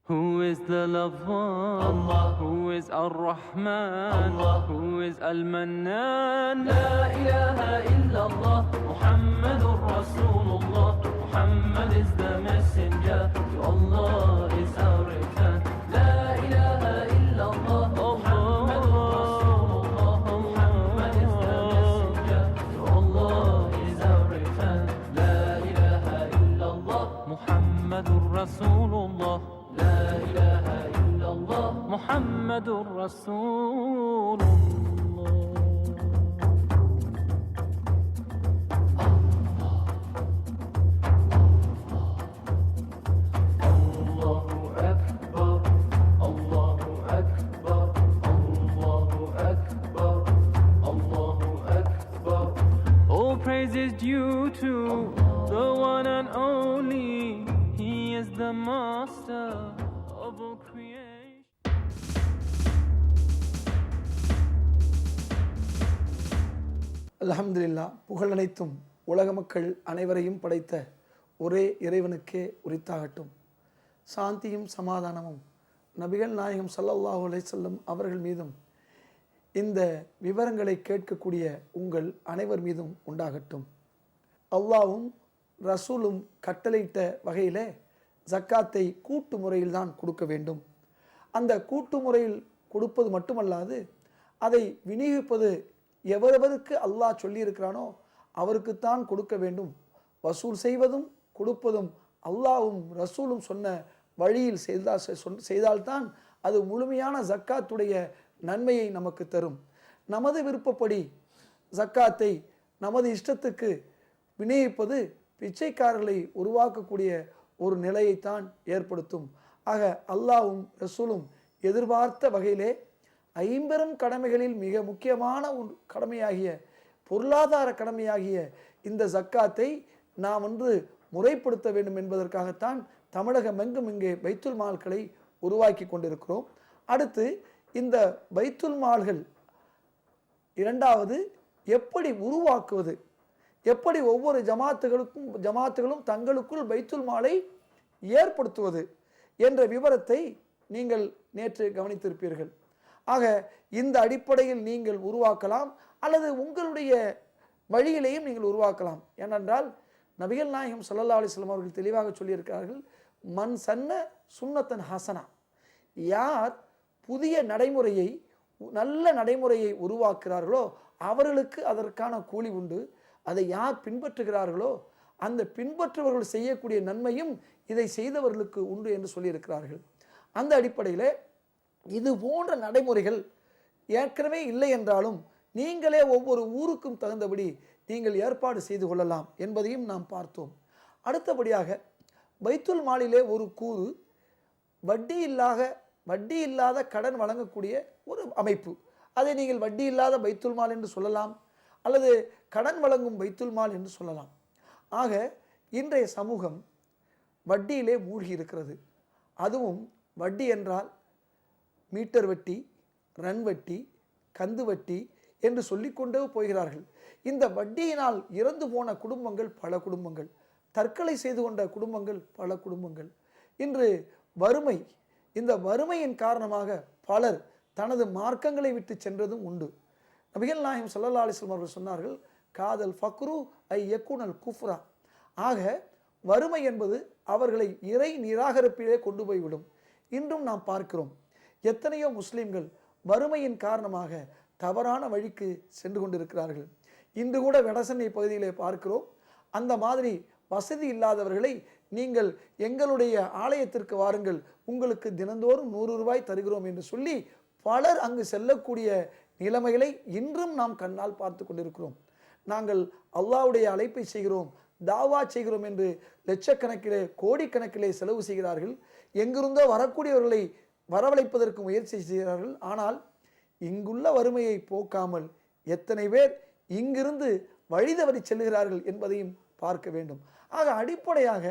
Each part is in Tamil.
Who is the loved one? Allah. Who is Ar-Rahman? Allah. Who is Al-Mannan? La ilaha illallah. Muhammadur Rasulullah. Muhammad is the messenger. To Allah is our return. La ilaha illallah. Muhammadur Rasulullah. Muhammad is the messenger. To Allah is our return. La ilaha illallah. Muhammadur Rasulullah. لا إله إلا الله محمد رسول الله. الله أكبر الله أكبر الله أكبر الله أكبر. All praise is due to the one and only. He is the master of all creation. அல்ஹம்துலில்லாஹ், புகழனைத்தும் உலக மக்கள் அனைவரையும் படைத்த ஒரே இறைவனுக்கே உரித்தாகட்டும். சாந்தியும் சமாதானமும் நபிகள் நாயகம் ஸல்லல்லாஹு அலைஹி வஸல்லம் அவர்கள் மீதும் இந்த விவரங்களை கேட்கக்கூடிய உங்கள் அனைவர் மீதும் உண்டாகட்டும். அல்லாஹ்வும் ரசூலும் கட்டளையிட்ட வகையில் ஜக்காத்தை கூட்டு முறையில் தான் கொடுக்க வேண்டும். அந்த கூட்டு முறையில் கொடுப்பது மட்டுமல்லாது அதை விநியோகிப்பது எவரவருக்கு அல்லாஹ் சொல்லியிருக்கிறானோ அவருக்குத்தான் கொடுக்க வேண்டும். வசூல் செய்வதும் கொடுப்பதும் அல்லாஹ்வும் ரசூலும் சொன்ன வழியில் செய்தால்தான் அது முழுமையான ஜக்காத்துடைய நன்மையை நமக்கு தரும். நமது விருப்பப்படி ஜக்காத்தை நமது இஷ்டத்துக்கு விநியோகிப்பது பிச்சைக்காரர்களை உருவாக்கக்கூடிய ஒரு நிலையைத்தான் ஏற்படுத்தும். ஆக அல்லாஹ்வும் ரசூலும் எதிர்பார்த்த வகையிலே ஐம்பெரும் கடமைகளில் மிக முக்கியமான ஒரு கடமையாகிய பொருளாதார கடமையாகிய இந்த ஜக்காத்தை நாம் முறைப்படுத்த வேண்டும் என்பதற்காகத்தான் தமிழகமெங்கும் இங்கே பைத்துல் மால்களை உருவாக்கி கொண்டிருக்கிறோம். அடுத்து இந்த பைத்துல் மால்கள் இரண்டாவது எப்படி உருவாக்குவது, எப்படி ஒவ்வொரு ஜமாத்துகளும் தங்களுக்குள் பைத்துல் மாலை ஏற்படுத்துவது என்ற விவரத்தை நீங்கள் நேற்று கவனித்திருப்பீர்கள். ஆக இந்த அடிப்படையில் நீங்கள் உருவாக்கலாம் அல்லது உங்களுடைய வழியிலேயும் நீங்கள் உருவாக்கலாம். ஏனென்றால் நபிகள் நாயகம் ஸல்லல்லாஹு அலைஹி வஸல்லம் அவர்கள் தெளிவாக சொல்லியிருக்கிறார்கள், மன் சன்ன சுன்னத்தன் ஹசனா, யார் புதிய நடைமுறையை நல்ல நடைமுறையை உருவாக்குகிறார்களோ அவர்களுக்கு அதற்கான கூலி உண்டு. அதை யார் பின்பற்றுகிறார்களோ அந்த பின்பற்றுபவர்கள் செய்யக்கூடிய நன்மையும் இதை செய்தவர்களுக்கு உண்டு என்று சொல்லியிருக்கிறார்கள். அந்த அடிப்படையில் இது போன்ற நடைமுறைகள் ஏற்கனவே இல்லை என்றாலும் நீங்களே ஒவ்வொரு ஊருக்கும் தகுந்தபடி நீங்கள் ஏற்பாடு செய்து கொள்ளலாம் என்பதையும் நாம் பார்த்தோம். அடுத்தபடியாக பைத்துல் மாலிலே ஒரு கூறு வட்டி இல்லாத கடன் வழங்கக்கூடிய ஒரு அமைப்பு. அதை நீங்கள் வட்டி இல்லாத பைத்துல் மால் என்று சொல்லலாம் அல்லது கடன் வழங்கும் பைத்துல் மால் என்று சொல்லலாம். ஆக இன்றைய சமூகம் வட்டியிலே மூழ்கி இருக்கிறது. அதுவும் வட்டி என்றால் மீட்டர் வட்டி, ரன் வட்டி, கந்து வட்டி என்று சொல்லிக்கொண்டே போகிறார்கள். இந்த வட்டியினால் இறந்து போன குடும்பங்கள் பல குடும்பங்கள், தற்கொலை செய்து கொண்ட குடும்பங்கள் பல குடும்பங்கள். இன்று வறுமை, இந்த வறுமையின் காரணமாக பலர் தனது மார்க்கங்களை விட்டு சென்றதும் உண்டு. நபிகள் நாயகம் ஸல்லல்லாஹு அலைஹி வஸல்லம் அவர்கள் சொன்னார்கள், காதல் ஃபக்ரு ஐ யகுனல் குஃப்ரா. ஆக வறுமை என்பது அவர்களை இறை நிராகரிப்பிலே கொண்டு போய்விடும். இன்றும் நாம் பார்க்கிறோம், எத்தனையோ முஸ்லீம்கள் வறுமையின் காரணமாக தவறான வழிக்கு சென்று கொண்டிருக்கிறார்கள். இன்று கூட வடசென்னை பகுதியிலே பார்க்கிறோம், அந்த மாதிரி வசதி இல்லாதவர்களை நீங்கள் எங்களுடைய ஆலயத்திற்கு வாருங்கள், உங்களுக்கு தினந்தோறும் 100 ரூபாய் தருகிறோம் என்று சொல்லி பலர் அங்கு செல்லக்கூடிய நிலைமைகளை இன்றும் நாம் கண்ணால் பார்த்து கொண்டிருக்கிறோம். நாங்கள் அல்லாஹ்வுடைய அழைப்பை செய்கிறோம், தாவா செய்கிறோம் என்று லட்சக்கணக்கிலே கோடிக்கணக்கிலே செலவு செய்கிறார்கள். எங்கிருந்தோ வரக்கூடியவர்களை வரவழைப்பதற்கு முயற்சி செய்கிறார்கள். ஆனால் இங்குள்ள வறுமையை போக்காமல் எத்தனை பேர் இங்கிருந்து வழிதவறி செல்கிறார்கள் என்பதையும் பார்க்க வேண்டும். ஆக அடிப்படையாக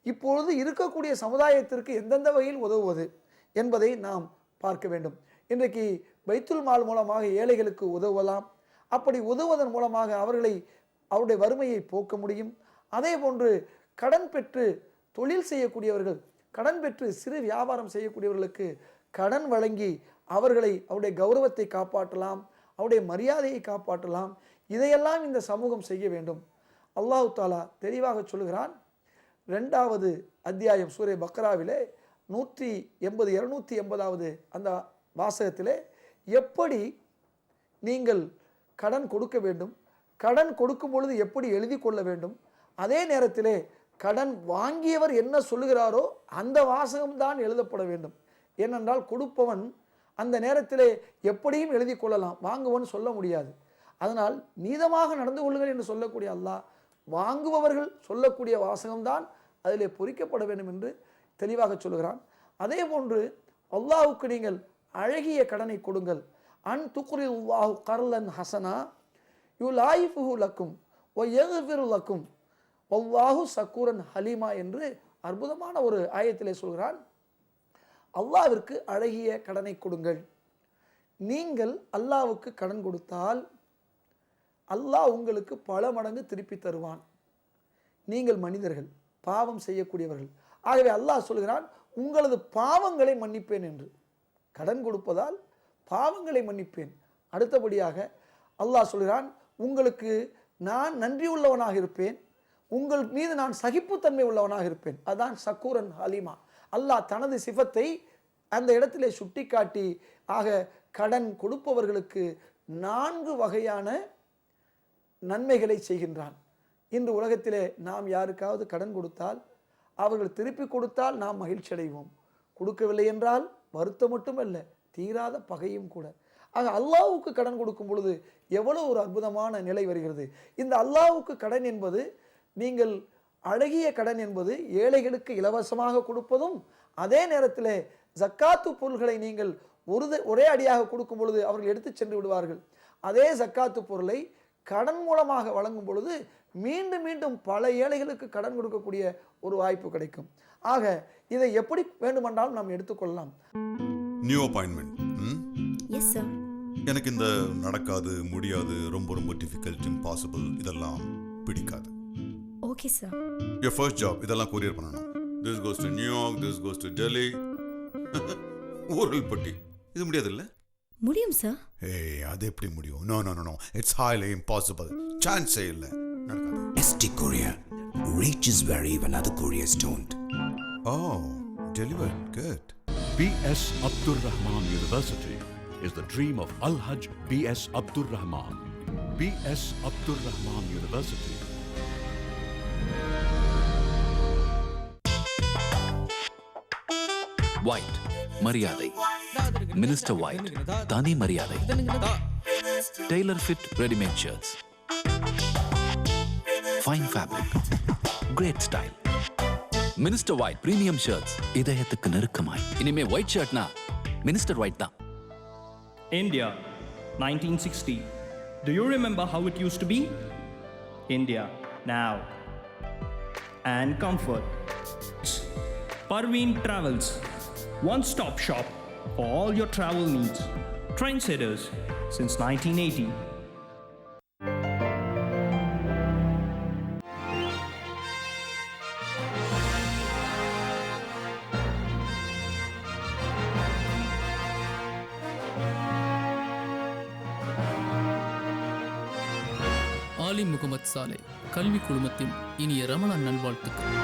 இப்பொழுது இருக்கக்கூடிய சமுதாயத்திற்கு எந்தெந்த வகையில் உதவுவது என்பதை நாம் பார்க்க வேண்டும். இன்றைக்கு பைத்துல் மால் மூலமாக ஏழைகளுக்கு உதவலாம். அப்படி உதவுவதன் மூலமாக அவருடைய வறுமையை போக்க முடியும். அதே போன்று கடன் பெற்று தொழில் செய்யக்கூடியவர்கள் கடன் பெற்று சிறு வியாபாரம் செய்யக்கூடியவர்களுக்கு கடன் வழங்கி அவருடைய கௌரவத்தை காப்பாற்றலாம், அவருடைய மரியாதையை காப்பாற்றலாம். இதையெல்லாம் இந்த சமூகம் செய்ய வேண்டும். அல்லாஹ் தாலா தெளிவாக சொல்லுகிறான். 2வது அத்தியாயம் சூரே பக்ராவிலே 280வது அந்த வாசகத்திலே எப்படி நீங்கள் கடன் கொடுக்க வேண்டும், கடன் கொடுக்கும் பொழுது எப்படி எழுதி கொள்ள வேண்டும், அதே நேரத்திலே கடன் வாங்கியவர் என்ன சொல்லுகிறாரோ அந்த வாசகம்தான் எழுதப்பட வேண்டும். ஏனென்றால் கொடுப்பவன் அந்த நேரத்திலே எப்படியும் எழுதி கொள்ளலாம், வாங்குவன் சொல்ல முடியாது. அதனால் நீதமாக நடந்து கொள்ளுங்கள் என்று சொல்லக்கூடிய அல்லாஹ் வாங்குபவர்கள் சொல்லக்கூடிய வாசகம்தான் அதிலே பொறிக்கப்பட வேண்டும் என்று தெளிவாக சொல்லுகிறான். அதே போன்று அல்லாஹ்வுக்கு நீங்கள் அழகிய கடனை கொடுங்கள். அன் துக்ரில்லாஹு கர்லன் ஹசனா யுலாயிஃபுஹு லக்கும் வ யக்ஃபிரு லக்கும் வல்லாஹு ஷக்கூரன் ஹலீமா என்று அற்புதமான ஒரு ஆயத்திலே சொல்கிறான். அல்லாஹ்விற்கு அழகிய கடனை கொடுங்கள். நீங்கள் அல்லாஹ்வுக்கு கடன் கொடுத்தால் அல்லாஹ் உங்களுக்கு பல மடங்கு திருப்பி தருவான். நீங்கள் மனிதர்கள், பாவம் செய்யக்கூடியவர்கள். ஆகவே அல்லாஹ் சொல்கிறான், உங்களது பாவங்களை மன்னிப்பேன் என்று. கடன் கொடுப்பதால் பாவங்களை மன்னிப்பேன். அடுத்தபடியாக அல்லாஹ் சொல்கிறான், உங்களுக்கு நான் நன்றி உள்ளவனாக இருப்பேன், உங்கள் மீது நான் சகிப்புத்தன்மை உள்ளவனாக இருப்பேன். அதான் ஷக்கூரன் ஹலீமா. அல்லாஹ் தனது சிஃபத்தை அந்த இடத்திலே சுட்டி காட்டி, ஆக கடன் கொடுப்பவர்களுக்கு 4 வகையான நன்மைகளை செய்கின்றான். இன்று உலகத்திலே நாம் யாருக்காவது கடன் கொடுத்தால், அவர்கள் திருப்பி கொடுத்தால் நாம் மகிழ்ச்சி அடைவோம். கொடுக்கவில்லை என்றால் வருத்தம் மட்டுமல்ல, தீராத பகையும் கூட. ஆக அல்லாஹ்வுக்கு கடன் கொடுக்கும் பொழுது எவ்வளவு ஒரு அற்புதமான நிலை வருகிறது. இந்த அல்லாஹ்வுக்கு கடன் என்பது, நீங்கள் அழகிய கடன் என்பது ஏழைகளுக்கு இலவசமாக கொடுப்பதும், அதே நேரத்தில் ஜக்காத்து பொருள்களை நீங்கள் ஒரே அடியாக கொடுக்கும் பொழுது அவர்கள் எடுத்து சென்று விடுவார்கள். அதே ஜக்காத்து பொருளை கடன் மூலமாக வழங்கும் பொழுது மீண்டும் மீண்டும் பல ஏழைகளுக்கு கடன் கொடுக்கக்கூடிய ஒரு வாய்ப்பு கிடைக்கும். ஆக இதை எப்படி வேண்டுமென்றாலும் நாம் எடுத்துக்கொள்ளலாம். New appointment. Yes sir. எனக்கு இந்த நடக்காது, முடியாது, ரொம்ப ரொம்ப டிஃபிகல்ட், இம்பாசிபிள் இதெல்லாம் பிடிக்காது. Okay sir. your first job இதெல்லாம் கொரியர் பண்ணணும். this goes to New York, this goes to Delhi. ஊரல் பட்டி இது முடியாது இல்ல? முடியும் சார். ஏய், அது எப்படி முடியும்? no no no no, it's highly impossible. சான்ஸே இல்ல, நடக்காது. ST Courier reaches where even other couriers don't. oh, delivered, good. B.S. Abdur Rahman University is the dream of Al-Hajj B.S. Abdur Rahman. B.S. Abdur Rahman University. White, மரியாதை. Minister White, தனி மரியாதை. Tailor fit ready-made shirts. Fine fabric, great style. Minister White premium shirts, இதயத்துக்கு நெருக்கமாய். இனிமே white shirtனா Minister White தான். India, 1960. Do you remember how it used to be? India, now. And comfort. Parveen Travels, one-stop shop for all your travel needs. Trendsetters since 1980. ஆலி முகமது சாலை கல்வி குழுமத்தின் இனிய ரமலான் நல்வாழ்த்துக்கள்.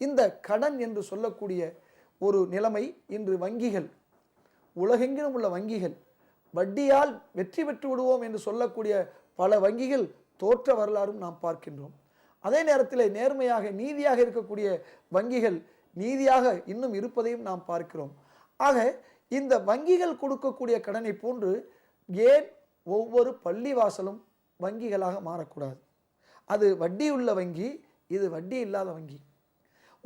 இந்த கடன் என்று சொல்லக்கூடிய ஒரு நிலைமை இன்று வங்கிகள், உலகெங்கிலும் உள்ள வங்கிகள், வட்டியால் வெற்றி பெற்று விடுவோம் என்று சொல்லக்கூடிய பல வங்கிகள் தோற்ற வரலாறும் நாம் பார்க்கின்றோம். அதே நேரத்தில் நேர்மையாக நீதியாக இருக்கக்கூடிய வங்கிகள் நீதியாக இன்னும் இருப்பதையும் நாம் பார்க்கிறோம். ஆக இந்த வங்கிகள் கொடுக்கக்கூடிய கடனை போன்று ஏன் ஒவ்வொரு பள்ளிவாசலும் வங்கிகளாக மாறக்கூடாது? அது வட்டியுள்ள வங்கி, இது வட்டி இல்லாத வங்கி.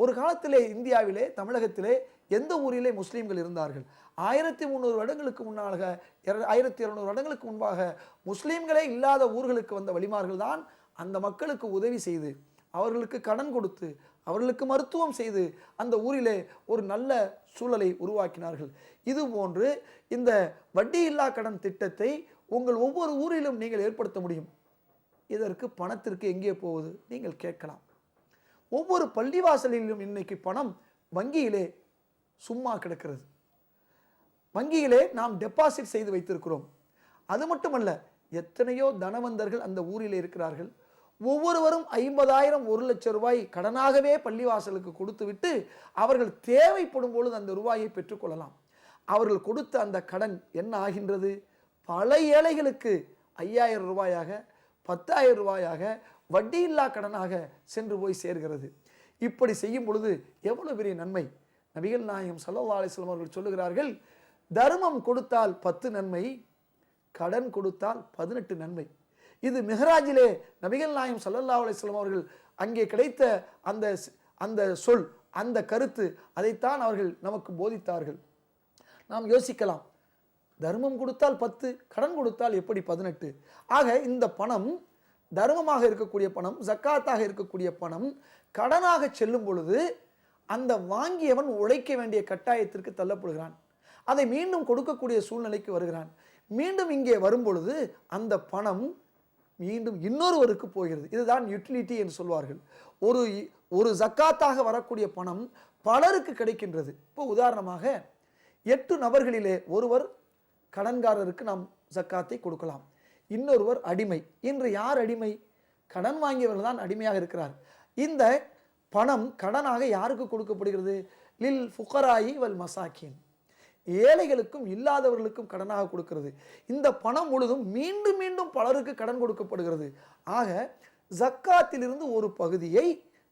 ஒரு காலத்திலே இந்தியாவிலே, தமிழகத்திலே எந்த ஊரிலே முஸ்லீம்கள் இருந்தார்கள்? 1300 வருடங்களுக்கு முன்னாக, 1200 வருடங்களுக்கு முன்பாக முஸ்லீம்களே இல்லாத ஊர்களுக்கு வந்த வழிமார்கள் தான் அந்த மக்களுக்கு உதவி செய்து, அவர்களுக்கு கடன் கொடுத்து, அவர்களுக்கு மருத்துவம் செய்து அந்த ஊரிலே ஒரு நல்ல சூழலை உருவாக்கினார்கள். இதுபோன்று இந்த வட்டி இல்லா கடன் திட்டத்தை உங்கள் ஒவ்வொரு ஊரிலும் நீங்கள் ஏற்படுத்த முடியும். இதற்கு பணத்திற்கு எங்கே போகுது நீங்கள் கேட்கலாம். ஒவ்வொரு பள்ளிவாசலிலும் இன்னைக்கு பணம் வங்கியிலே சும்மா கிடக்கிறது. வங்கியிலே நாம் டெபாசிட் செய்து வைத்திருக்கிறோம். அது மட்டுமல்ல, எத்தனையோ தனவந்தர்கள் அந்த ஊரில் இருக்கிறார்கள். ஒவ்வொருவரும் 50,000 1,00,000 ரூபாய் கடனாகவே பள்ளிவாசலுக்கு கொடுத்துவிட்டு அவர்கள் தேவைப்படும் பொழுது அந்த ரூபாயை பெற்றுக்கொள்ளலாம். அவர்கள் கொடுத்த அந்த கடன் என்ன ஆகின்றது? பல ஏழைகளுக்கு 5,000 ரூபாயாக 10,000 ரூபாயாக வட்டியில்லா கடனாக சென்று போய் சேர்கிறது. இப்படி செய்யும் பொழுது எவ்வளவு பெரிய நன்மை! நபிகள் நாயகம் ஸல்லல்லாஹு அலைஹி வஸல்லம் அவர்கள் சொல்லுகிறார்கள், தர்மம் கொடுத்தால் 10 நன்மை, கடன் கொடுத்தால் 18 நன்மை. இது மிஹ்ராஜிலே நபிகள் நாயகம் ஸல்லல்லாஹு அலைஹி வஸல்லம் அவர்கள் அங்கே கிடைத்த அந்த சொல், அந்த கருத்து, அதைத்தான் அவர்கள் நமக்கு போதித்தார்கள். நாம் யோசிக்கலாம், தர்மம் கொடுத்தால் 10, கடன் கொடுத்தால் எப்படி 18? ஆக இந்த பணம் தர்மமாக இருக்கக்கூடிய பணம், ஜக்காத்தாக இருக்கக்கூடிய பணம் கடனாக செல்லும் பொழுது அந்த வாங்கியவன் உழைக்க வேண்டிய கட்டாயத்திற்கு தள்ளப்படுகிறான். அதை மீண்டும் கொடுக்கக்கூடிய சூழ்நிலைக்கு வருகிறான். மீண்டும் இங்கே வரும் பொழுது அந்த பணம் மீண்டும் இன்னொருவருக்கு போகிறது. இதுதான் யூட்டிலிட்டி என்று சொல்வார்கள். ஒரு ஜக்காத்தாக வரக்கூடிய பணம் பலருக்கு கிடைக்கின்றது. இப்போ உதாரணமாக 8 நபர்களிலே ஒருவர் கடன்காரருக்கு நாம் ஜக்காத்தை கொடுக்கலாம், இன்னொருவர் அடிமை. இன்று யார் அடிமை? கடன் வாங்கியவர்கள் தான் அடிமையாக இருக்கிறார். இந்த பணம் கடனாக யாருக்கு கொடுக்கப்படுகிறது? லில் ஃபுகராயி வல் மசாக்கின், ஏழைகளுக்கும் இல்லாதவர்களுக்கும் கடனாக கொடுக்கிறது. இந்த பணம் முழுதும் மீண்டும் மீண்டும் பலருக்கு கடன் கொடுக்கப்படுகிறது. ஆக ஜக்காத்திலிருந்து ஒரு பகுதியை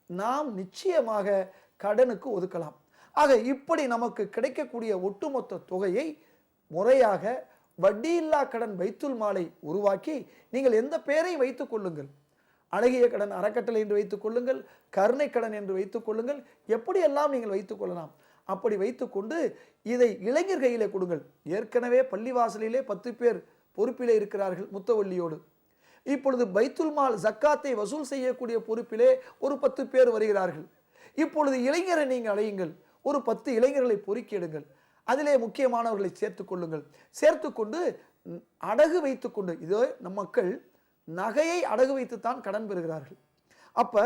நாம் நிச்சயமாக கடனுக்கு ஒதுக்கலாம். ஆக இப்படி நமக்கு கிடைக்கக்கூடிய ஒட்டுமொத்த தொகையை முறையாக வட்டியில்லா கடன் பைத்துல் மாலை உருவாக்கி, நீங்கள் எந்த பெயரை வைத்துக் கொள்ளுங்கள், அழகிய கடன் அறக்கட்டளை என்று வைத்துக் கொள்ளுங்கள், கருணை கடன் என்று வைத்துக் கொள்ளுங்கள், எப்படியெல்லாம் நீங்கள் வைத்துக் கொள்ளலாம். அப்படி வைத்துக்கொண்டு இதை இளைஞர் கையிலே கொடுங்கள். ஏற்கனவே பள்ளிவாசலிலே 10 பேர் பொறுப்பிலே இருக்கிறார்கள் முத்தவள்ளியோடு. இப்பொழுது பைத்துல் மால் ஜக்காத்தை வசூல் செய்யக்கூடிய பொறுப்பிலே ஒரு 10 பேர் வருகிறார்கள். இப்பொழுது இளைஞரை நீங்கள் அழையுங்கள், ஒரு 10 இளைஞர்களை பொறுக்கி எடுங்கள், அதிலே முக்கியமானவர்களை சேர்த்து கொள்ளுங்கள். சேர்த்து கொண்டு அடகு வைத்துக்கொண்டு, இதோ நம் மக்கள் நகையை அடகு வைத்துத்தான் கடன் பெறுகிறார்கள். அப்ப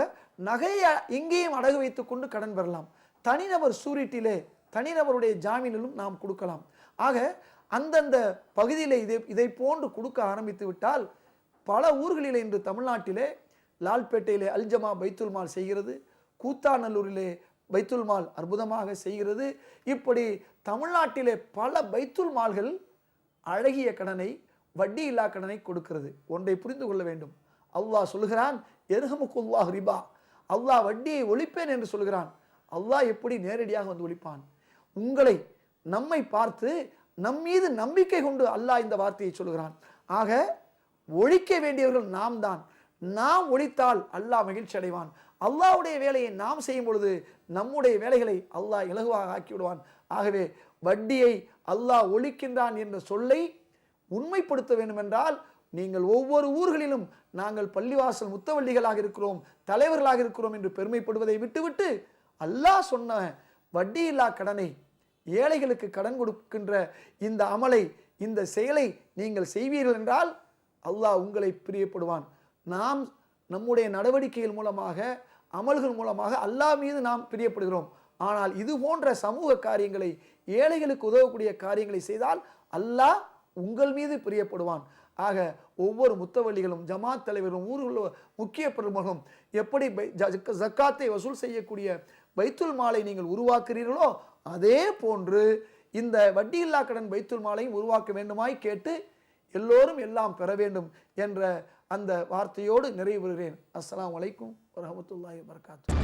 நகையை இங்கேயும் அடகு வைத்துக்கொண்டு கடன் பெறலாம். தனிநபர் சூரிட்டிலே, தனிநபருடைய ஜாமீனிலும் நாம் கொடுக்கலாம். ஆக அந்தந்த பகுதியிலே இதை போன்று கொடுக்க ஆரம்பித்து விட்டால் பல ஊர்களிலே இன்று தமிழ்நாட்டிலே லால்பேட்டையிலே அல்ஜமா பைத்துல் மால் செய்கிறது, கூத்தாநல்லூரிலே பைத்துல் மால் அற்புதமாக செய்கிறது. இப்படி தமிழ்நாட்டிலே பல பைத்துல் மால்கள் அழகிய கடனை, வட்டி இல்லா கடனை கொடுக்கிறது. ஒன்றை புரிந்து கொள்ள வேண்டும், அல்லாஹ் சொல்கிறான் எர்ஹமுக்குல்லாஹ் ரிபா, அல்லாஹ் வட்டியை ஒழிப்பேன் என்று சொல்கிறான். அல்லாஹ் எப்படி நேரடியாக வந்து ஒழிப்பான்? நம்மை பார்த்து நம் மீது நம்பிக்கை கொண்டு அல்லாஹ் இந்த வார்த்தையை சொல்கிறான். ஆக ஒழிக்க வேண்டியவர்கள் நாம் தான். நாம் ஒழித்தால் அல்லாஹ் மகிழ்ச்சி அடைவான். அல்லாஹ்வுடைய வேலையை நாம் செய்யும் பொழுது நம்முடைய வேலைகளை அல்லாஹ் இலகுவாக ஆக்கி விடுவான். ஆகவே வட்டியை அல்லாஹ் ஒழிக்கின்றான் என்ற சொல்லை உண்மைப்படுத்த வேண்டும் என்றால் நீங்கள் ஒவ்வொரு ஊர்களிலும் நாங்கள் பள்ளிவாசல் முத்தவள்ளிகளாக இருக்கிறோம், தலைவர்களாக இருக்கிறோம் என்று பெருமைப்படுவதை விட்டுவிட்டு அல்லாஹ் சொன்ன வட்டியில்லா கடனை, ஏழைகளுக்கு கடன் கொடுக்கின்ற இந்த அமலை, இந்த செயலை நீங்கள் செய்வீர்கள் என்றால் அல்லாஹ் உங்களை பிரியப்படுவான். நாம் நம்முடைய நடவடிக்கைகள் மூலமாக, அமல்கள் மூலமாக அல்லாஹ் மீது நாம் பிரியப்படுகிறோம். ஆனால் இது போன்ற சமூக காரியங்களை, ஏழைகளுக்கு உதவக்கூடிய காரியங்களை செய்தால் அல்லாஹ் உங்கள் மீது பிரியப்படுவான். ஆக ஒவ்வொரு முத்தவள்ளிகளும், ஜமாத் தலைவரும், ஊரில் முக்கிய பிரமுகம் எப்படி ஜக்காத்தை வசூல் செய்யக்கூடிய பைத்துல் மாலை நீங்கள் உருவாக்குறீர்களோ அதே போன்று இந்த வட்டியில்லா கடன் பைத்துல் மாலையும் உருவாக்க வேண்டுமாய் கேட்டு எல்லோரும் எல்லாம் பெற வேண்டும் என்ற அந்த வார்த்தையோடு நிறைவு பெறுகிறேன். அஸ்ஸலாமு அலைக்கும் வரஹ்மத்துல்லாஹி வபரகாத்துஹு.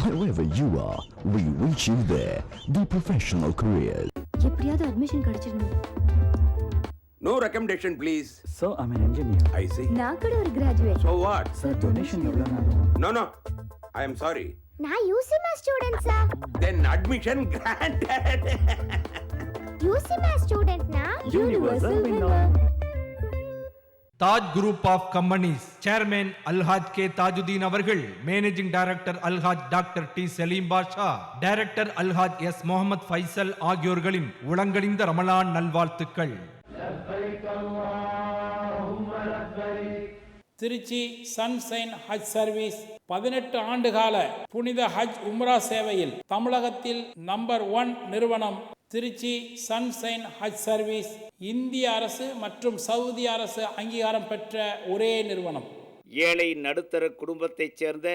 Wherever you are, we reach you there. The professional careers. எப்படியாவது admission கிடைச்சிடணும். No recommendation, please. So, I'm an engineer. I see. நான் கூட ஒரு graduate. So what? Sir, donation எவ்வளவு நாளும்? No. I am sorry. நான் யூசிமா student sir. Then admission granted. யூசிமா ஸ்டூடண்ட்னா universal winner. Taj group of companies chairman Alhaj K Tajudeen அவர்கள், managing director Alhaj doctor T Saleem Basha, director Alhaj S Mohammed Faisal ஆகியோர்களின் உளங்கனிந்த ரமலான் நல்வாழ்த்துக்கள். திருச்சி சன்சைன் ஹஜ் சர்வீஸ் 18 ஆண்டுகால புனித ஹஜ் உம்ரா சேவையில் தமிழகத்தில் நம்பர் 1 நிறுவனம் திருச்சி சன்சைன் ஹஜ் சர்வீஸ். இந்திய அரசு மற்றும் சவுதி அரசு அங்கீகாரம் பெற்ற ஒரே நிறுவனம். ஏழை நடுத்தர குடும்பத்தைச் சேர்ந்த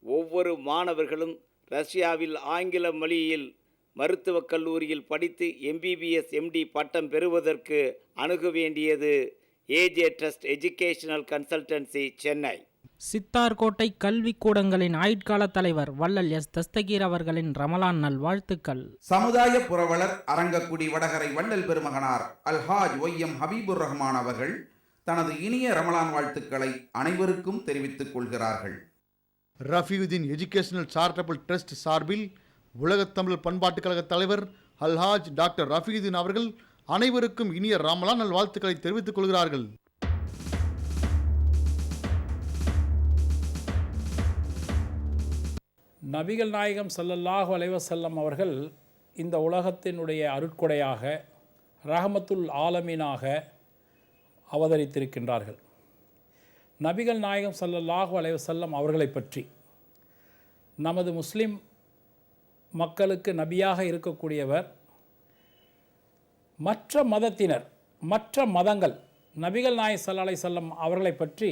ஒவ்வொரு மாணவர்களும் ரஷ்யாவில் ஆங்கில மொழியில் மருத்துவக் கல்லூரியில் படித்து MBBS MD பட்டம் பெறுவதற்கு அணுக வேண்டியது AJ trust educational consultancy, Chennai. Chitharkottai கல்விக்கூடங்களின் ஆயுட்கால தலைவர் வள்ளல் எஸ் தஸ்தகீர் அவர்களின் ரமலான் நல் வாழ்த்துக்கள். சமுதாய புரவலர் அரங்கக்குடி வடகரை வள்ளல் பெருமகனார் அல்ஹாஜ் OM ஹபீபுர் ரஹ்மான் அவர்கள் தனது இனிய ரமலான் வாழ்த்துக்களை அனைவருக்கும் தெரிவித்துக் கொள்கிறார்கள். ரஃபியுதீன் எஜுகேஷனல் சாரிட்டபிள் ட்ரஸ்ட் சார்பில் உலகத்தமிழ் பண்பாட்டுக் கழக தலைவர் அல்ஹாஜ் டாக்டர் ரஃபியுதீன் அவர்கள் அனைவருக்கும் இனிய ரமலான் நல் வாழ்த்துக்களை தெரிவித்துக் கொள்கிறார்கள். நபிகள் நாயகம் ஸல்லல்லாஹு அலைஹி வஸல்லம் அவர்கள் இந்த உலகத்தினுடைய அருட்கொடையாக ரஹமத்துல் ஆலமீனாக அவதரித்திருக்கின்றார்கள். நபிகள் நாயகம் ஸல்லல்லாஹு அலைஹி வஸல்லம் அவர்களை பற்றி நமது முஸ்லிம் மக்களுக்கு நபியாக இருக்கக்கூடியவர், மற்ற மதத்தினர் மற்ற மதங்கள் நபிகள் நாயகம் ஸல்லல்லாஹு அலைஹி வஸல்லம் அவர்களை பற்றி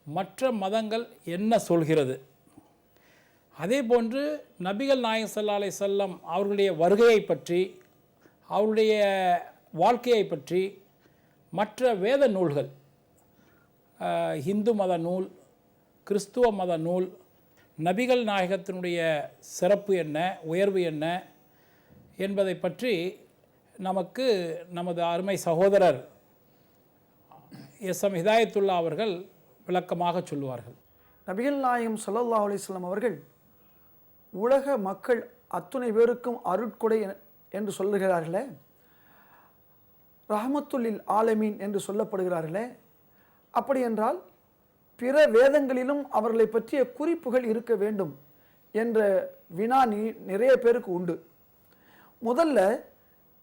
மற்ற மதங்கள் என்ன சொல்கிறது, அதே போன்று நபிகள் நாயகம் ஸல்லல்லாஹு அலைஹி வஸல்லம் அவர்களுடைய வருகையை பற்றி, அவருடைய வாழ்க்கையை பற்றி மற்ற வேத நூல்கள், இந்து மத நூல், கிறிஸ்துவ மத நூல், நபிகள் நாயகத்தினுடைய சிறப்பு என்ன, உயர்வு என்ன என்பதை பற்றி நமக்கு நமது அருமை சகோதரர் SM ஹிதாயத்துல்லா அவர்கள் விளக்கமாக சொல்லுவார்கள். நபிகள் நாயகம் ஸல்லல்லாஹு அலைஹி வஸல்லம் அவர்கள் உலக மக்கள் அத்துணை பேருக்கும் அருட்கொடை என்று சொல்லுகிறார்களே, ரஹமத்துல்லில் ஆலமீன் என்று சொல்லப்படுகிறார்களே, அப்படி என்றால் பிற வேதங்களிலும் அவர்களை பற்றிய குறிப்புகள் இருக்க வேண்டும் என்ற வினா நிறைய பேருக்கு உண்டு. முதல்ல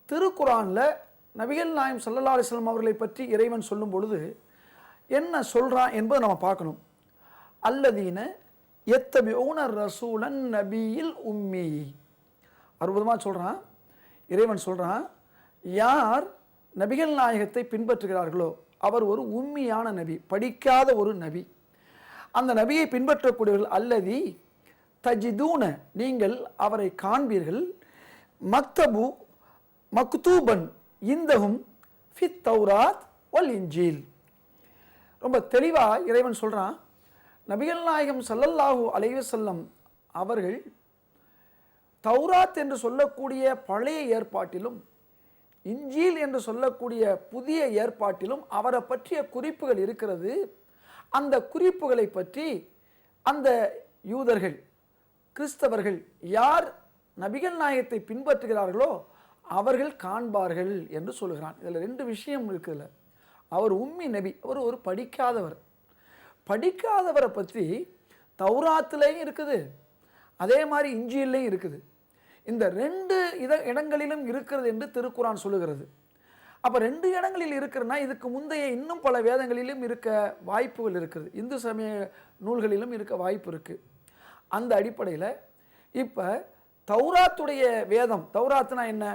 திருக்குரானில் நபிகள் நாயகம் ஸல்லல்லாஹு அலைஹி வஸல்லம் அவர்களை பற்றி இறைவன் சொல்லும் பொழுது என்ன சொல்கிறான் என்பதை நம்ம பார்க்கணும். அல்லதீன எத்தபிஊன ரசூலன் நபியில் உம்மி, அற்புதமாக சொல்கிறான். இறைவன் சொல்கிறான், யார் நபிகள் நாயகத்தை பின்பற்றுகிறார்களோ அவர் ஒரு உம்மியான நபி, படிக்காத ஒரு நபி. அந்த நபியை பின்பற்றக்கூடியவர்கள் அல்லதி தஜிதூன, நீங்கள் அவரை காண்பீர்கள், மக்தூபன் இந்தஹும் ஃபித் தௌராத் வல் இன்ஜீல். ரொம்ப தெளிவாக இறைவன் சொல்கிறான், நபிகள் நாயகம் ஸல்லல்லாஹு அலைஹி வஸல்லம் அவர்கள் தௌராத் என்று சொல்லக்கூடிய பழைய ஏற்பாட்டிலும் இன்ஜீல் என்று சொல்லக்கூடிய புதிய ஏற்பாட்டிலும் அவரை பற்றிய குறிப்புகள் இருக்கிறது. அந்த குறிப்புகளை பற்றி அந்த யூதர்கள், கிறிஸ்தவர்கள் யார் நபிகள் நாயகத்தை பின்பற்றுகிறார்களோ அவர்கள் காண்பார்கள் என்று சொல்கிறான். இதில் ரெண்டு விஷயம் இருக்குதுல்ல. அவர் உம்மி நபி, அவர் ஒரு படிக்காதவர். படிக்காதவரை பற்றி தௌராத்துலேயும் இருக்குது, அதே மாதிரி இன்ஜீல்லையும் இருக்குது. இந்த ரெண்டு இடங்களிலும் இருக்கிறது என்று திருக்குரான் சொல்லுகிறது. அப்போ ரெண்டு இடங்களில் இருக்கிறன்னா இதுக்கு முந்தைய இன்னும் பல வேதங்களிலும் இருக்க வாய்ப்புகள் இருக்குது, இந்து சமய நூல்களிலும் இருக்க வாய்ப்பு இருக்குது. அந்த அடிப்படையில் இப்போ தௌராத்துடைய வேதம், தௌராத்துனா என்ன,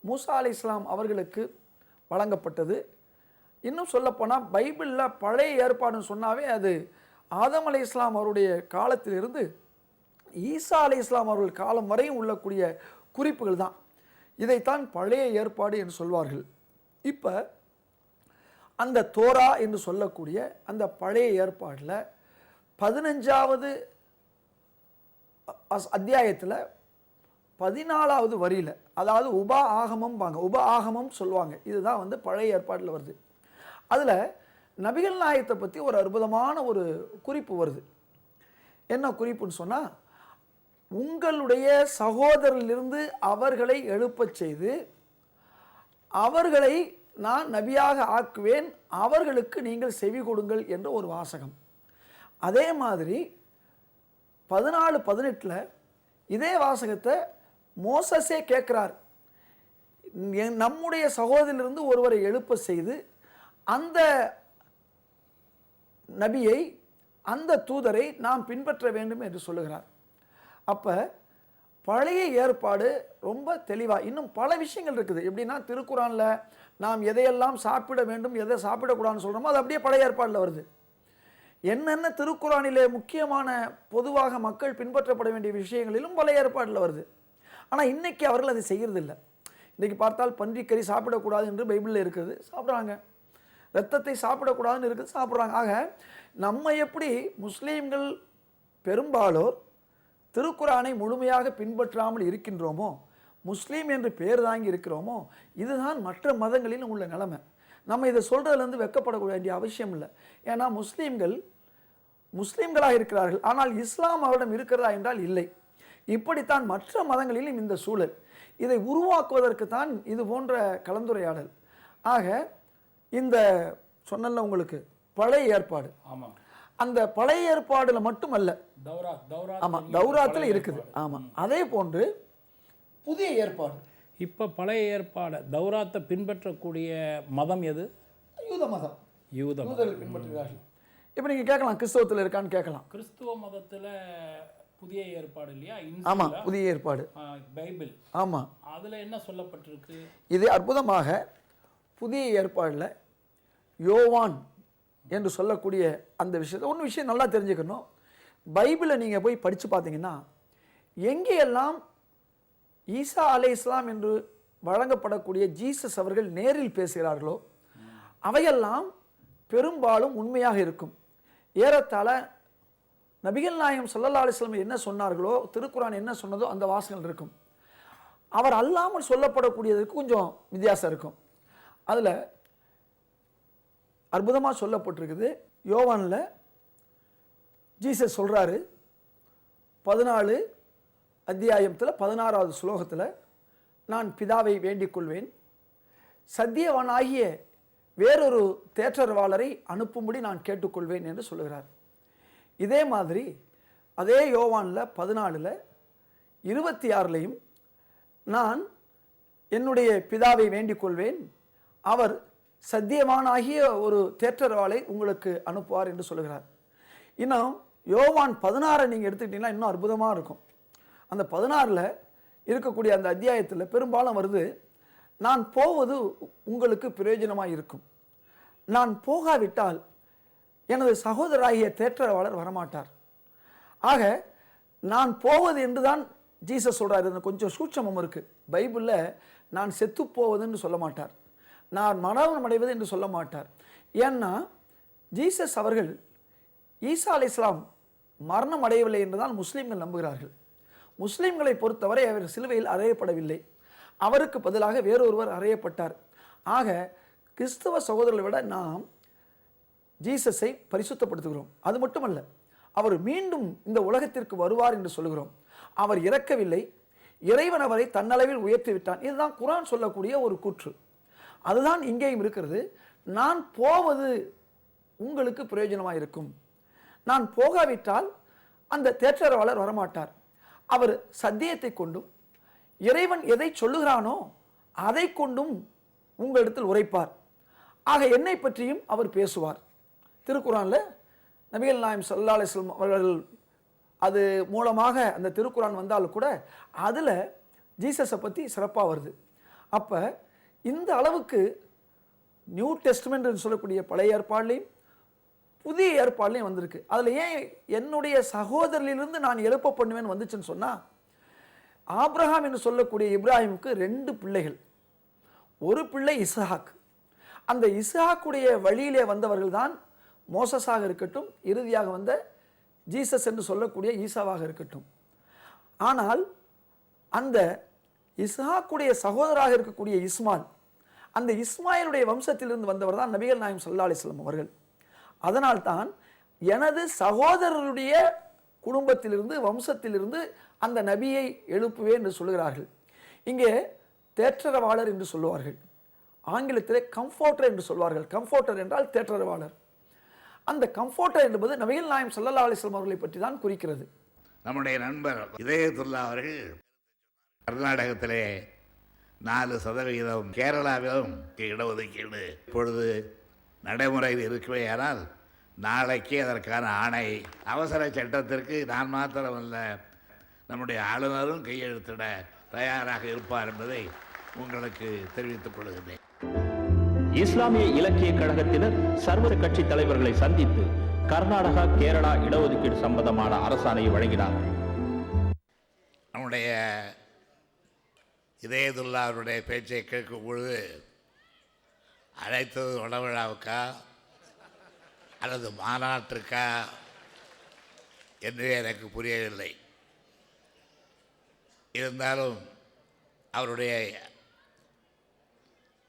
மூசா அலைஹிஸ்ஸலாம் அவர்களுக்கு வழங்கப்பட்டது. இன்னும் சொல்லப்போனால் பைபிளில் பழைய ஏற்பாடுன்னு சொன்னாவே அது ஆதம் அலைஹிஸ்ஸலாம் அவருடைய காலத்திலிருந்து ஈசா அலைஹிஸ்ஸலாம் அவர்கள் காலம் வரையும் உள்ளக்கூடிய குறிப்புகள் தான். இதைத்தான் பழைய ஏற்பாடு என்று சொல்வார்கள். இப்போ அந்த தோரா என்று சொல்லக்கூடிய அந்த பழைய ஏற்பாடில் 15வது அத்தியாயத்தில் 14வது வரியில், அதாவது உப ஆகமம் சொல்லுவாங்க, இதுதான் பழைய ஏற்பாட்டில் வருது. அதில் நபிகள் நாயகத்தை பற்றி ஒரு அற்புதமான ஒரு குறிப்பு வருது. என்ன குறிப்புன்னு சொன்னால், உங்களுடைய சகோதரரிலிருந்து அவர்களை எழுப்பச் செய்து அவர்களை நான் நபியாக ஆக்குவேன், அவர்களுக்கு நீங்கள் செவி கொடுங்கள் என்ற ஒரு வாசகம். அதே மாதிரி 14:18 இதே வாசகத்தை மோசஸே கேட்கிறார். நம்முடைய சகோதரிலிருந்து ஒருவரை எழுப்ப செய்து அந்த நபியை, அந்த தூதரை நாம் பின்பற்ற வேண்டும் என்று சொல்லுகிறார். அப்போ பழைய ஏற்பாடு ரொம்ப தெளிவாக இன்னும் பல விஷயங்கள் இருக்குது. எப்படின்னா திருக்குறானில் நாம் எதையெல்லாம் சாப்பிட வேண்டும், எதை சாப்பிடக்கூடாதுன்னு சொல்கிறோமோ அது அப்படியே பழைய ஏற்பாடில் வருது. என்னென்ன திருக்குறானிலே முக்கியமான பொதுவாக மக்கள் பின்பற்றப்பட வேண்டிய விஷயங்களிலும் பழைய ஏற்பாடில் வருது. ஆனால் இன்றைக்கி அவர்கள் அதை செய்கிறதில்லை. இன்றைக்கி பார்த்தால் பன்றிக்கறி சாப்பிடக்கூடாது என்று பைபிளில் இருக்குது, சாப்பிட்றாங்க. இரத்தத்தை சாப்பிடக்கூடாதுன்னு இருக்குது, சாப்பிட்றாங்க. ஆக நம்ம எப்படி முஸ்லீம்கள் பெரும்பாலோர் திருக்குரானை முழுமையாக பின்பற்றாமல் இருக்கின்றோமோ, முஸ்லீம் என்று பேர் தாங்கி இருக்கிறோமோ, இதுதான் மற்ற மதங்களிலும் உள்ள நிலைமை. நம்ம இதை சொல்கிறதுலேருந்து வெக்கப்பட வேண்டிய அவசியம் இல்லை. ஏன்னா முஸ்லீம்களாக இருக்கிறார்கள், ஆனால் இஸ்லாம் அவரிடம் இருக்கிறதா என்றால் இல்லை. இப்படித்தான் மற்ற மதங்களிலும் இந்த சூழல். இதை உருவாக்குவதற்கு தான் இது போன்ற கலந்துரையாடல். ஆக இந்த சொன்னல உங்களுக்கு பழைய ஏற்பாடு, ஆமாம், அந்த பழைய ஏற்பாடுல மட்டுமல்ல, ஆமாம் தௌராத்தில் இருக்குது. ஆமாம், அதே போன்று புதிய ஏற்பாடு. இப்போ பழைய ஏற்பாடு தௌராத்தை பின்பற்றக்கூடிய மதம் எது? யூத மதம். யூதர்கள் பின்பற்றுகிறார்கள். இப்போ நீங்கள் கேட்கலாம் கிறிஸ்தவத்தில் இருக்கான்னு கேட்கலாம். கிறிஸ்துவ மதத்தில் புதிய ஏற்பாடு இல்லையா? ஆமாம், புதிய ஏற்பாடு பைபிள். ஆமாம், அதில் என்ன சொல்லப்பட்டிருக்கு? இது அற்புதமாக புதிய ஏற்பாடில் யோவான் என்று சொல்லக்கூடிய அந்த விஷயத்தை ஒன்று விஷயம் நல்லா தெரிஞ்சுக்கணும். பைபிளை நீங்கள் போய் படித்து பார்த்தீங்கன்னா எங்கேயெல்லாம் ஈசா அலைஹிஸ்ஸலாம் என்று வழங்கப்படக்கூடிய ஜீசஸ் அவர்கள் நேரில் பேசுகிறார்களோ அவையெல்லாம் பெரும்பாலும் உண்மையாக இருக்கும். ஏறத்தாழ நபிகள் நாயகம் ஸல்லல்லாஹு அலைஹி வஸல்லம் என்ன சொன்னார்களோ, திருக்குரான் என்ன சொன்னதோ அந்த வாசகங்கள் இருக்கும். அவர் அல்லாமல் சொல்லப்படக்கூடியதற்கு கொஞ்சம் வித்தியாசம் இருக்கும். அதில் அற்புதமாக சொல்லப்பட்டிருக்குது. யோவானில் ஜீசஸ் சொல்கிறாரு 14 அத்தியாயத்தில் 16வது ஸ்லோகத்தில், நான் பிதாவை வேண்டிக் கொள்வேன், சத்தியவானாகிய வேறொரு தேற்றரவாளரை அனுப்பும்படி நான் கேட்டுக்கொள்வேன் என்று சொல்லுகிறார். இதே மாதிரி அதே யோவானில் 14 26 நான் என்னுடைய பிதாவை வேண்டிக் கொள்வேன், அவர் சத்தியவானாகிய ஒரு தேற்றரவாளை உங்களுக்கு அனுப்புவார் என்று சொல்லுகிறார். இன்னும் யோவான் 16 நீங்கள் எடுத்துக்கிட்டீங்கன்னா இன்னும் அற்புதமாக இருக்கும். அந்த 16 இருக்கக்கூடிய அந்த அத்தியாயத்தில் பெரும்பாலும் வருது, நான் போவது உங்களுக்கு பிரயோஜனமாக இருக்கும், நான் போகாவிட்டால் எனது சகோதராகிய தேற்றரவாளர் வரமாட்டார். ஆக நான் போவது என்று தான் ஜீசஸ் சொல்கிறார். கொஞ்சம் சூட்சமம் இருக்குது. பைபிளில் நான் செத்து போவதுன்னு சொல்ல மாட்டார், நான் மரணம் அடைவது என்று சொல்ல மாட்டார். ஏன்னா ஜீசஸ் அவர்கள் ஈசா அலைஹிஸ்ஸலாம் மரணம் அடையவில்லை என்றுதான் முஸ்லீம்கள் நம்புகிறார்கள். முஸ்லீம்களை பொறுத்தவரை அவர் சிலுவையில் அறையப்படவில்லை, அவருக்கு பதிலாக வேறொருவர் அறையப்பட்டார். ஆக கிறிஸ்தவ சகோதரர்களை விட நாம் ஜீசஸை பரிசுத்தப்படுத்துகிறோம். அது மட்டுமல்ல, அவர் மீண்டும் இந்த உலகத்திற்கு வருவார் என்று சொல்லுகிறோம். அவர் இறக்கவில்லை, இறைவன் அவரை தன்னளவில் உயர்த்தி விட்டான். இதுதான் குர்ஆன் சொல்லக்கூடிய ஒரு கூற்று. அதுதான் இங்கேயும் இருக்கிறது. நான் போவது உங்களுக்கு பிரயோஜனமாக இருக்கும், நான் போகாவிட்டால் அந்த தேற்றரவாளர் வரமாட்டார், அவர் சத்தியத்தை கொண்டும் இறைவன் எதை சொல்லுகிறானோ அதை கொண்டும் உங்களிடத்தில் உரைப்பார். ஆக என்னை பற்றியும் அவர் பேசுவார். திருக்குரானில் நபிகள் நாயகம் ஸல்லல்லாஹு அலைஹி வஸல்லம் அவர்கள் அது மூலமாக அந்த திருக்குரான் வந்தாலும் கூட அதில் ஜீசஸை பற்றி சிறப்பாக வருது. அப்போ இந்த அளவுக்கு நியூ டெஸ்ட்மெண்ட் என்று சொல்லக்கூடிய பழைய ஏற்பாடுலையும் புதிய ஏற்பாடுலையும் வந்திருக்கு. அதில் ஏன் என்னுடைய சகோதரிலிருந்து நான் எழுப்ப பண்ணுவேன் வந்துச்சுன்னு சொன்னால், ஆபிரகாம் என்று சொல்லக்கூடிய இப்ராஹிமுக்கு 2 பிள்ளைகள், ஒரு பிள்ளை இஸ்ஹாக். அந்த இஸ்ஹாக்குடைய வழியிலே வந்தவர்கள் தான் மோசஸாக இருக்கட்டும், இறுதியாக வந்த ஜீசஸ் என்று சொல்லக்கூடிய ஈசாவாக இருக்கட்டும். ஆனால் அந்த இஸ்ஹாக்குடைய சகோதராக இருக்கக்கூடிய இஸ்மாயில், அந்த இஸ்மாயிலுடைய வம்சத்திலிருந்து வந்தவர் தான் நபிகள் நாயகம் ஸல்லல்லாஹு அலைஹி வஸல்லம் அவர்கள். அதனால்தான் எனது சகோதரருடைய குடும்பத்திலிருந்து வம்சத்திலிருந்து அந்த நபியை எழுப்புவேன் என்று சொல்லுகிறார்கள். இங்கே தேற்றரவாளர் என்று சொல்லுவார்கள், ஆங்கிலத்திலே கம்ஃபோர்டர் என்று சொல்வார்கள். கம்ஃபோர்டர் என்றால் தேற்றரவாளர். அந்த கம்ஃபோர்டர் என்பது நபிகள் நாயகம் ஸல்லல்லாஹு அலைஹி வஸல்லம் அவர்களை பற்றி தான் குறிக்கிறது. நம்முடைய நண்பர் இதயத்துல்லா அவர்கள் கர்நாடகத்திலே 4%, கேரளாவிலும் இடஒதுக்கீடு இப்பொழுது நடைமுறையில் இருக்குவேயானால் நாளைக்கே அதற்கான ஆணை அவசர சட்டத்திற்கு நான் மாத்திரமல்ல நம்முடைய ஆளுநரும் கையெழுத்திட தயாராக இருப்பார் என்பதை உங்களுக்கு தெரிவித்துக் கொள்கிறேன். இஸ்லாமிய இலக்கிய கழகத்தினர் சர்வ கட்சி தலைவர்களை சந்தித்து கர்நாடகா, கேரளா இடஒதுக்கீடு சம்பந்தமான அரசாணையை வழங்கினார். நம்முடைய இதயத்துல்லா அவருடைய பேச்சை கேட்கும் பொழுது அழைத்தது வடவிழாவுக்கா அல்லது மாநாட்டிற்கா என்று எனக்கு புரியவில்லை. இருந்தாலும் அவருடைய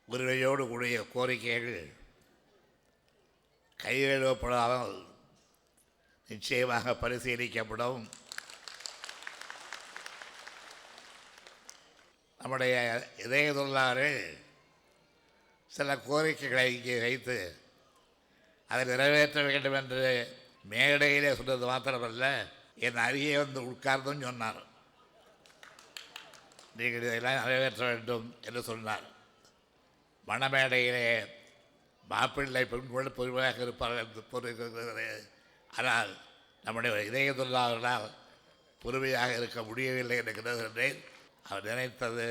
உரிமையோடு கூடிய கோரிக்கைகள் கையெழுப்படாமல் நிச்சயமாக பரிசீலிக்கப்படும். நம்முடைய இதயத்துள்ளார்கள் சில கோரிக்கைகளை இங்கே வைத்து அதை நிறைவேற்ற வேண்டும் என்று மேடையிலே சொன்னது மாத்திரமல்ல, என் அருகே வந்து உட்கார்ந்தும் சொன்னார், நீங்கள் இதெல்லாம் நிறைவேற்ற வேண்டும் என்று சொன்னார். மணமேடையிலே மாப்பிள்ளை பெண்கள் பொறுமையாக இருப்பார்கள் என்று பொறுக்கிறது. ஆனால் நம்முடைய இதயத்துள்ளார்களால் பொறுமையாக இருக்க முடியவில்லை என்று கருதுகின்றேன். அவர் நினைத்தது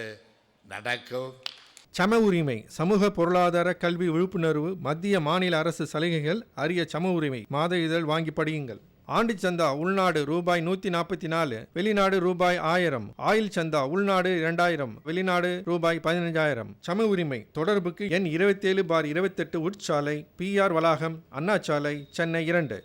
நடக்கும். சம உரிமை, சமூக பொருளாதார கல்வி விழிப்புணர்வு, மத்திய மாநில அரசு சலுகைகள், அரிய சம உரிமை மாத இதழ் வாங்கி படியுங்கள். ஆண்டு சந்தா உள்நாடு ரூபாய் 144, வெளிநாடு ரூபாய் 1000. ஆயில் சந்தா உள்நாடு 2000, வெளிநாடு ரூபாய் 15000. சம உரிமை தொடர்புக்கு எண் 27/28 உட்சாலை, PR வளாகம், அண்ணா சாலை, சென்னை 2.